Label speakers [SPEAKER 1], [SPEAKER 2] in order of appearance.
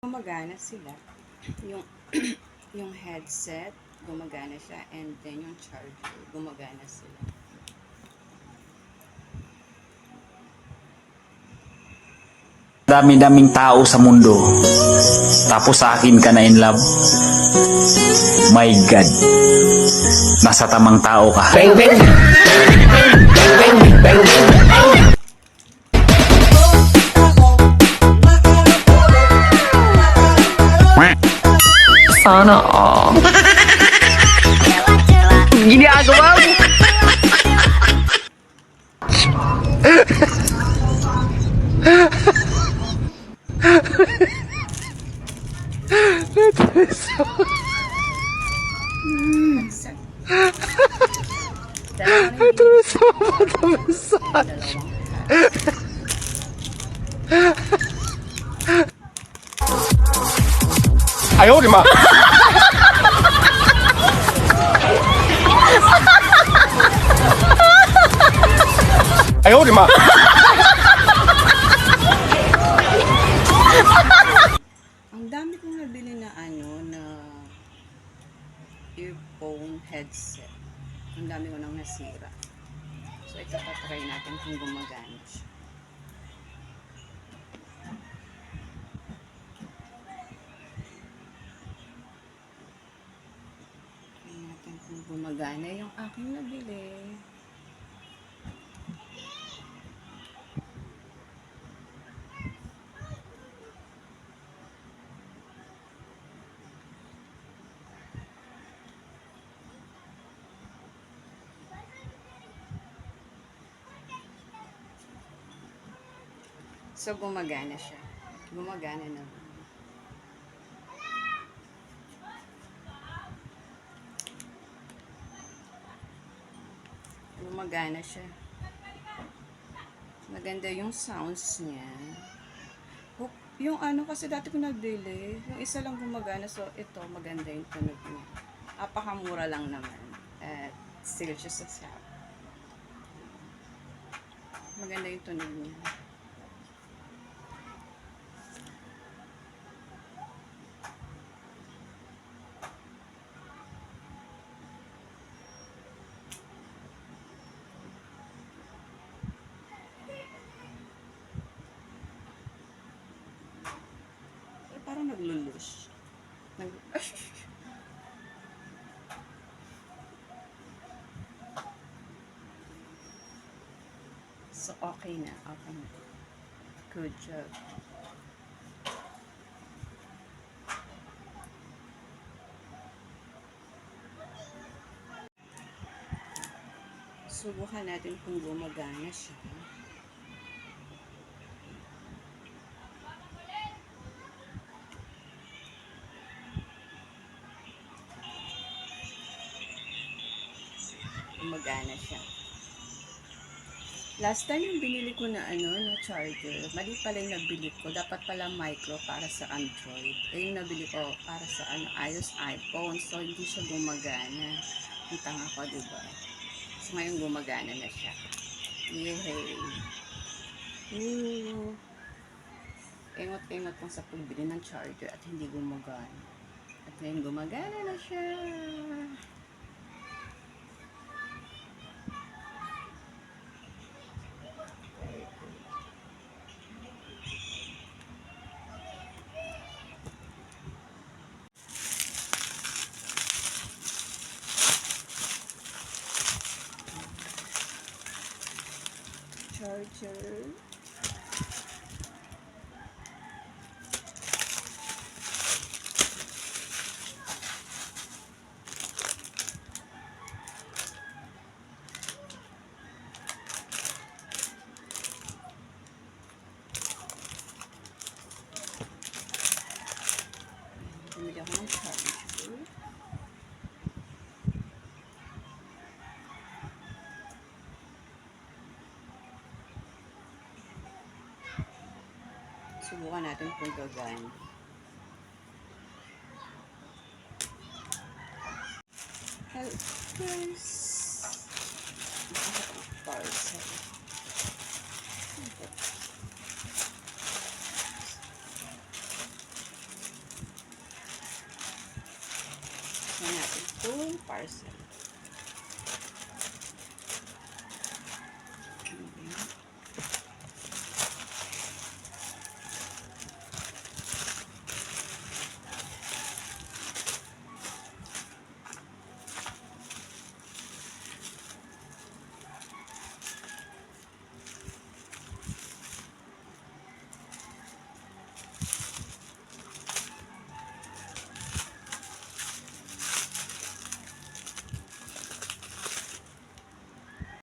[SPEAKER 1] Gumagana sila. Yung yung headset, gumagana siya, and then yung charger, gumagana sila.
[SPEAKER 2] Dami-daming tao sa mundo. Tapos sa akin ka na in love. My God. Nasa tamang tao ka.
[SPEAKER 3] Bang bang. Bang bang bang bang. Sana all. Ginagawa mo.
[SPEAKER 1] Headset. Dalawang
[SPEAKER 3] Ay, oh, di ma. Ay, oh, di ma.
[SPEAKER 1] Ang dami kong nabili na na earphone headset. Ang dami ko nang nasira. So, ito try natin kung gumagana siya. Try natin kung gumagana yung aking nabili. So, gumagana siya. Gumagana na. Gumagana siya. Maganda yung sounds niya. Yung kasi dati ko nabili, yung isa lang gumagana. So, ito, maganda yung tunog niya. Apakamura lang naman. At still siya sa shop. Maganda yung tunog niya. Parang naglulush. So, okay na. Okay na. Good job. Subukan natin kung gumagana siya. Gumagana siya. Last time yung binili ko na na charger, mali pala yung nabili ko. Dapat pala micro para sa Android. Yung nabili ko para sa iOS iPhone. So, hindi siya gumagana. Ang tanga ko, diba? So, ngayon gumagana na siya. Yay! Woo! Engot-engot lang sa pagbili ng charger at hindi gumagana. At ngayon gumagana na siya. Charger. Bumili ako ng charger. Subukan natin kung gagana. Help guys. Parcel. parcel. Okay.